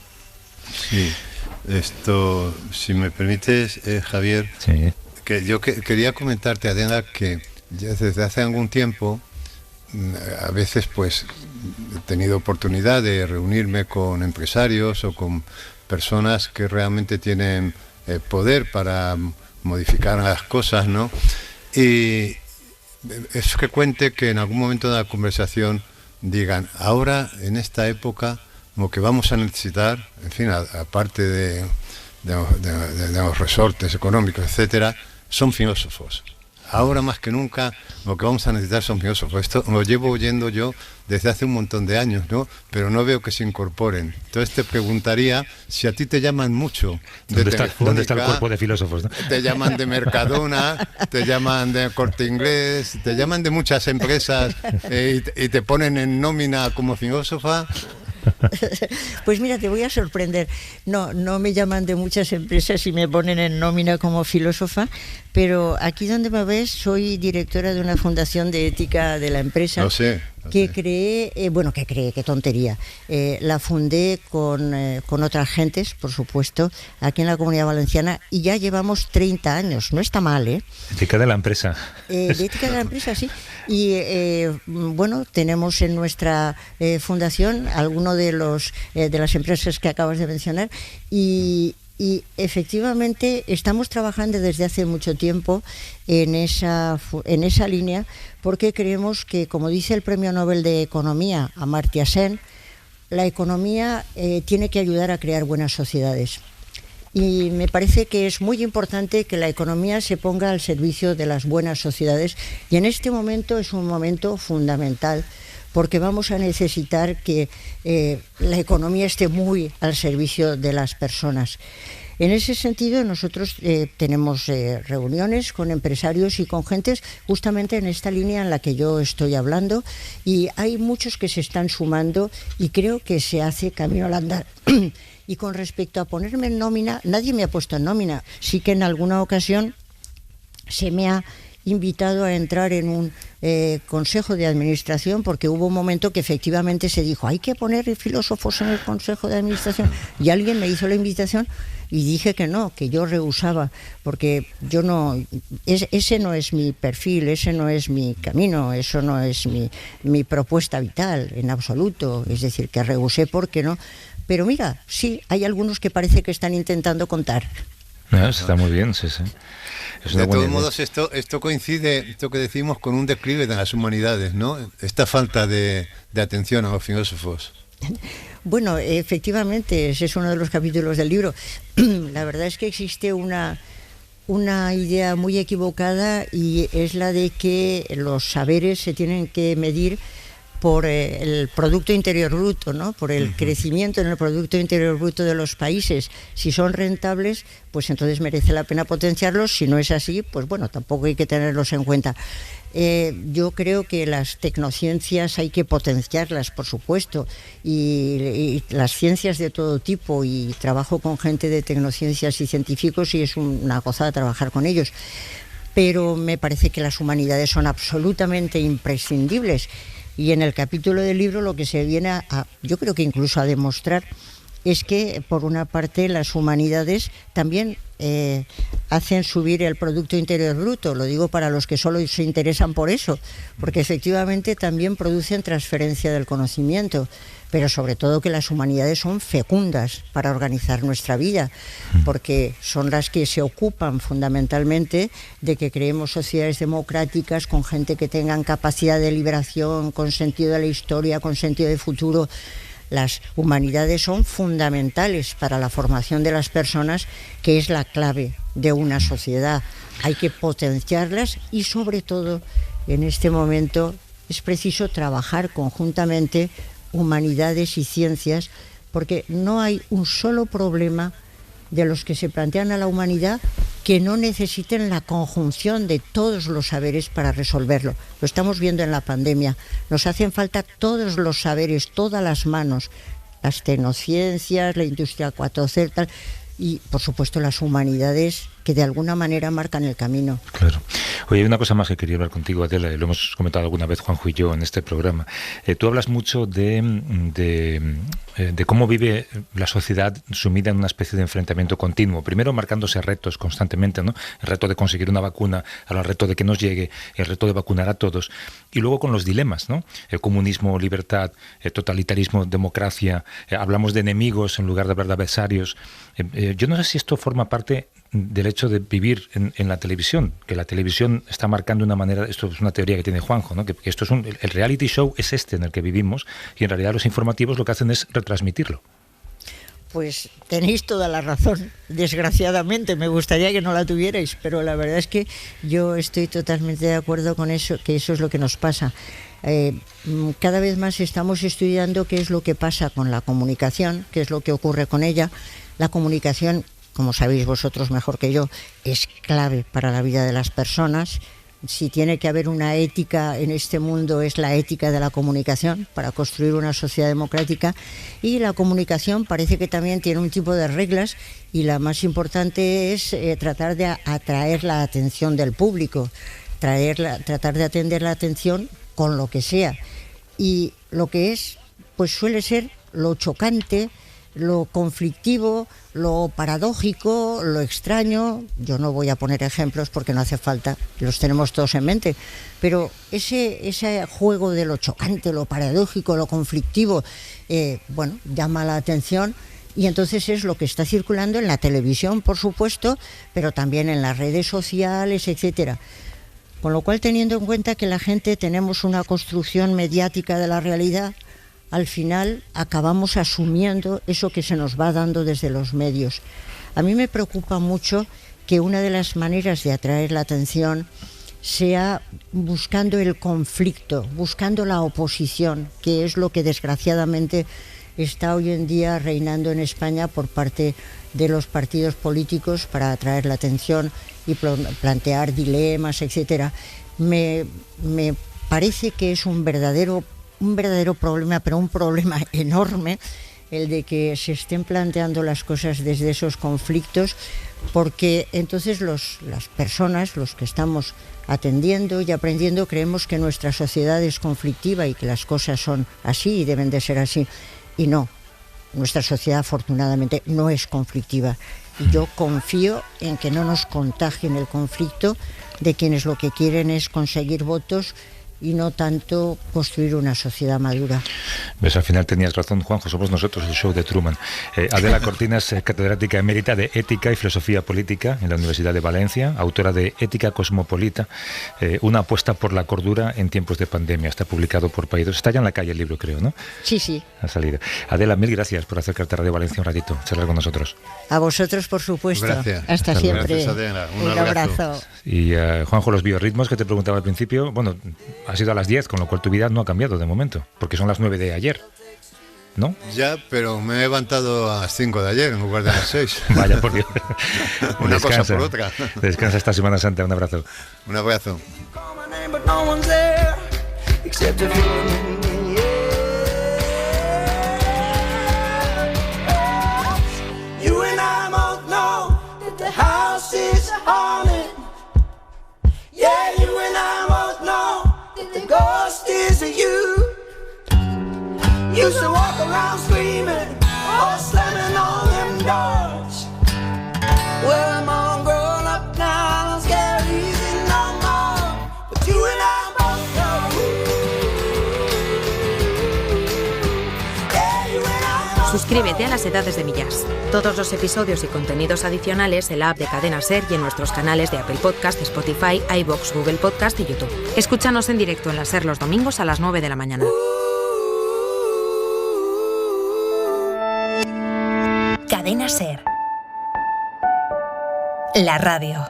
Sí, esto, si me permites, Javier, Sí. que yo quería comentarte, Adela, que ya desde hace algún tiempo, a veces pues he tenido oportunidad de reunirme con empresarios o con personas que realmente tienen poder para modificar las cosas, ¿no? Y es frecuente que en algún momento de la conversación digan, ahora en esta época lo que vamos a necesitar, en fin, aparte de los resortes económicos, etcétera, son filósofos. Ahora más que nunca lo que vamos a necesitar son filósofos. Esto lo llevo oyendo yo desde hace un montón de años, ¿no? Pero no veo que se incorporen. Entonces te preguntaría si a ti te llaman mucho de ¿Dónde está el cuerpo de filósofos, no? Te llaman de Mercadona, te llaman de Corte Inglés, te llaman de muchas empresas y te ponen en nómina como filósofa. Pues mira, te voy a sorprender. No me llaman de muchas empresas y me ponen en nómina como filósofa, pero aquí donde me ves soy directora de una fundación de ética de la empresa. Lo sé. Que creé, qué tontería. La fundé con otras gentes, por supuesto, aquí en la Comunidad Valenciana, y ya llevamos 30 años. No está mal, ¿eh? Ética de la empresa. De ética de la empresa, sí. Y bueno, tenemos en nuestra fundación alguno de las empresas que acabas de mencionar y efectivamente estamos trabajando desde hace mucho tiempo en esa línea, porque creemos que, como dice el Premio Nobel de Economía, Amartya Sen, la economía tiene que ayudar a crear buenas sociedades. Y me parece que es muy importante que la economía se ponga al servicio de las buenas sociedades, y en este momento es un momento fundamental, porque vamos a necesitar que la economía esté muy al servicio de las personas. En ese sentido, nosotros tenemos reuniones con empresarios y con gentes justamente en esta línea en la que yo estoy hablando, y hay muchos que se están sumando y creo que se hace camino al andar. Y con respecto a ponerme en nómina, nadie me ha puesto en nómina. Sí que en alguna ocasión se me ha invitado a entrar en un consejo de administración, porque hubo un momento que efectivamente se dijo, hay que poner filósofos en el consejo de administración, y alguien me hizo la invitación y dije que no, que yo rehusaba, porque yo no, ese no es mi perfil, ese no es mi camino, eso no es mi propuesta vital en absoluto, es decir, que rehusé porque no. Pero mira, sí, hay algunos que parece que están intentando contar. No, está muy bien, sí, sí. Es una De buena todos idea. modos, esto coincide, esto que decimos, con un declive de las humanidades, ¿no? Esta falta de atención a los filósofos. Bueno, efectivamente, ese es uno de los capítulos del libro. La verdad es que existe una idea muy equivocada, y es la de que los saberes se tienen que medir por el Producto Interior Bruto, ¿no? Por el crecimiento en el Producto Interior Bruto de los países. Si son rentables, pues entonces merece la pena potenciarlos. Si no es así, pues bueno, tampoco hay que tenerlos en cuenta. Yo creo que las tecnociencias hay que potenciarlas, por supuesto, y las ciencias de todo tipo, y trabajo con gente de tecnociencias y científicos y es una gozada trabajar con ellos. Pero me parece que las humanidades son absolutamente imprescindibles. Y en el capítulo del libro lo que se viene yo creo que incluso a demostrar, es que por una parte las humanidades también hacen subir el Producto Interior Bruto. Lo digo para los que solo se interesan por eso, porque efectivamente también producen transferencia del conocimiento, pero sobre todo que las humanidades son fecundas para organizar nuestra vida, porque son las que se ocupan fundamentalmente de que creemos sociedades democráticas con gente que tengan capacidad de liberación, con sentido de la historia, con sentido de futuro. Las humanidades son fundamentales para la formación de las personas, que es la clave de una sociedad. Hay que potenciarlas y sobre todo en este momento es preciso trabajar conjuntamente humanidades y ciencias, porque no hay un solo problema de los que se plantean a la humanidad que no necesiten la conjunción de todos los saberes para resolverlo. Lo estamos viendo en la pandemia. Nos hacen falta todos los saberes, todas las manos, las tecnociencias, la industria 4.0, tal, y por supuesto las humanidades, que de alguna manera marcan el camino. Claro. Oye, hay una cosa más que quería hablar contigo, Adela, y lo hemos comentado alguna vez Juanjo y yo en este programa. Tú hablas mucho de cómo vive la sociedad sumida en una especie de enfrentamiento continuo. Primero marcándose retos constantemente, ¿no? El reto de conseguir una vacuna, el reto de que nos llegue, el reto de vacunar a todos. Y luego con los dilemas, ¿no? El comunismo, libertad, el totalitarismo, democracia. Hablamos de enemigos en lugar de hablar de adversarios. Yo no sé si esto forma parte del hecho de vivir en la televisión, que la televisión está marcando una manera, esto es una teoría que tiene Juanjo, ¿no? Que esto es el reality show es este en el que vivimos, y en realidad los informativos lo que hacen es retransmitirlo. Pues tenéis toda la razón, desgraciadamente, me gustaría que no la tuvierais, pero la verdad es que yo estoy totalmente de acuerdo con eso, que eso es lo que nos pasa. Cada vez más estamos estudiando qué es lo que pasa con la comunicación, qué es lo que ocurre con ella. La comunicación, como sabéis vosotros mejor que yo, es clave para la vida de las personas. Si tiene que haber una ética en este mundo, es la ética de la comunicación para construir una sociedad democrática, y la comunicación parece que también tiene un tipo de reglas, y la más importante es tratar de atraer la atención del público, tratar de atender la atención con lo que sea, y lo que es, pues suele ser lo chocante, lo conflictivo, lo paradójico, lo extraño. Yo no voy a poner ejemplos porque no hace falta, los tenemos todos en mente, pero ese juego de lo chocante, lo paradójico, lo conflictivo, bueno, llama la atención, y entonces es lo que está circulando en la televisión, por supuesto, pero también en las redes sociales, etcétera. Con lo cual, teniendo en cuenta que la gente tenemos una construcción mediática de la realidad, al final acabamos asumiendo eso que se nos va dando desde los medios. A mí me preocupa mucho que una de las maneras de atraer la atención sea buscando el conflicto, buscando la oposición, que es lo que desgraciadamente está hoy en día reinando en España por parte de los partidos políticos para atraer la atención y plantear dilemas, etcétera. Me parece que es un verdadero problema, pero un problema enorme, el de que se estén planteando las cosas desde esos conflictos, porque entonces las personas, los que estamos atendiendo y aprendiendo, creemos que nuestra sociedad es conflictiva y que las cosas son así y deben de ser así, y no. Nuestra sociedad, afortunadamente, no es conflictiva. Y yo confío en que no nos contagien el conflicto de quienes lo que quieren es conseguir votos y no tanto construir una sociedad madura. Ves, al final tenías razón, Juanjo, somos nosotros el show de Truman. Adela Cortinas, catedrática emérita de Ética y Filosofía Política en la Universidad de Valencia, autora de Ética Cosmopolita, una apuesta por la cordura en tiempos de pandemia. Está publicado por Paidós. Está ya en la calle el libro, creo, ¿no? Sí, sí. Ha salido. Adela, mil gracias por acercarte a Radio Valencia un ratito, charlar con nosotros. A vosotros, por supuesto. Gracias. Hasta Hasta luego. siempre. Gracias, Adela. Un Un abrazo. abrazo. Y Juanjo, los biorritmos que te preguntaba al principio, bueno, ha sido a las 10, con lo cual tu vida no ha cambiado de momento, porque son las 9 de ayer, ¿no? Ya, pero me he levantado a las 5 de ayer en lugar de a las 6. Vaya, por Dios. Una cosa por otra. Descansa esta Semana Santa, un abrazo. Un abrazo. Call my name, but no one's there except a feeling in the air. You and I both know that the house is haunted. Yeah, you and I both know that the ghost is you. Used to walk around screaming or slamming on them doors. Well, I'm all grown up now, I'm scared easy no more. But you and I both know. Yeah, you and I both know. Suscríbete a Las Edades de Millás. Todos los episodios y contenidos adicionales en la app de Cadena SER y en nuestros canales de Apple Podcast, Spotify, iVoox, Google Podcast y YouTube. Escúchanos en directo en la SER los domingos a las 9 de la mañana. Cadena SER. La radio.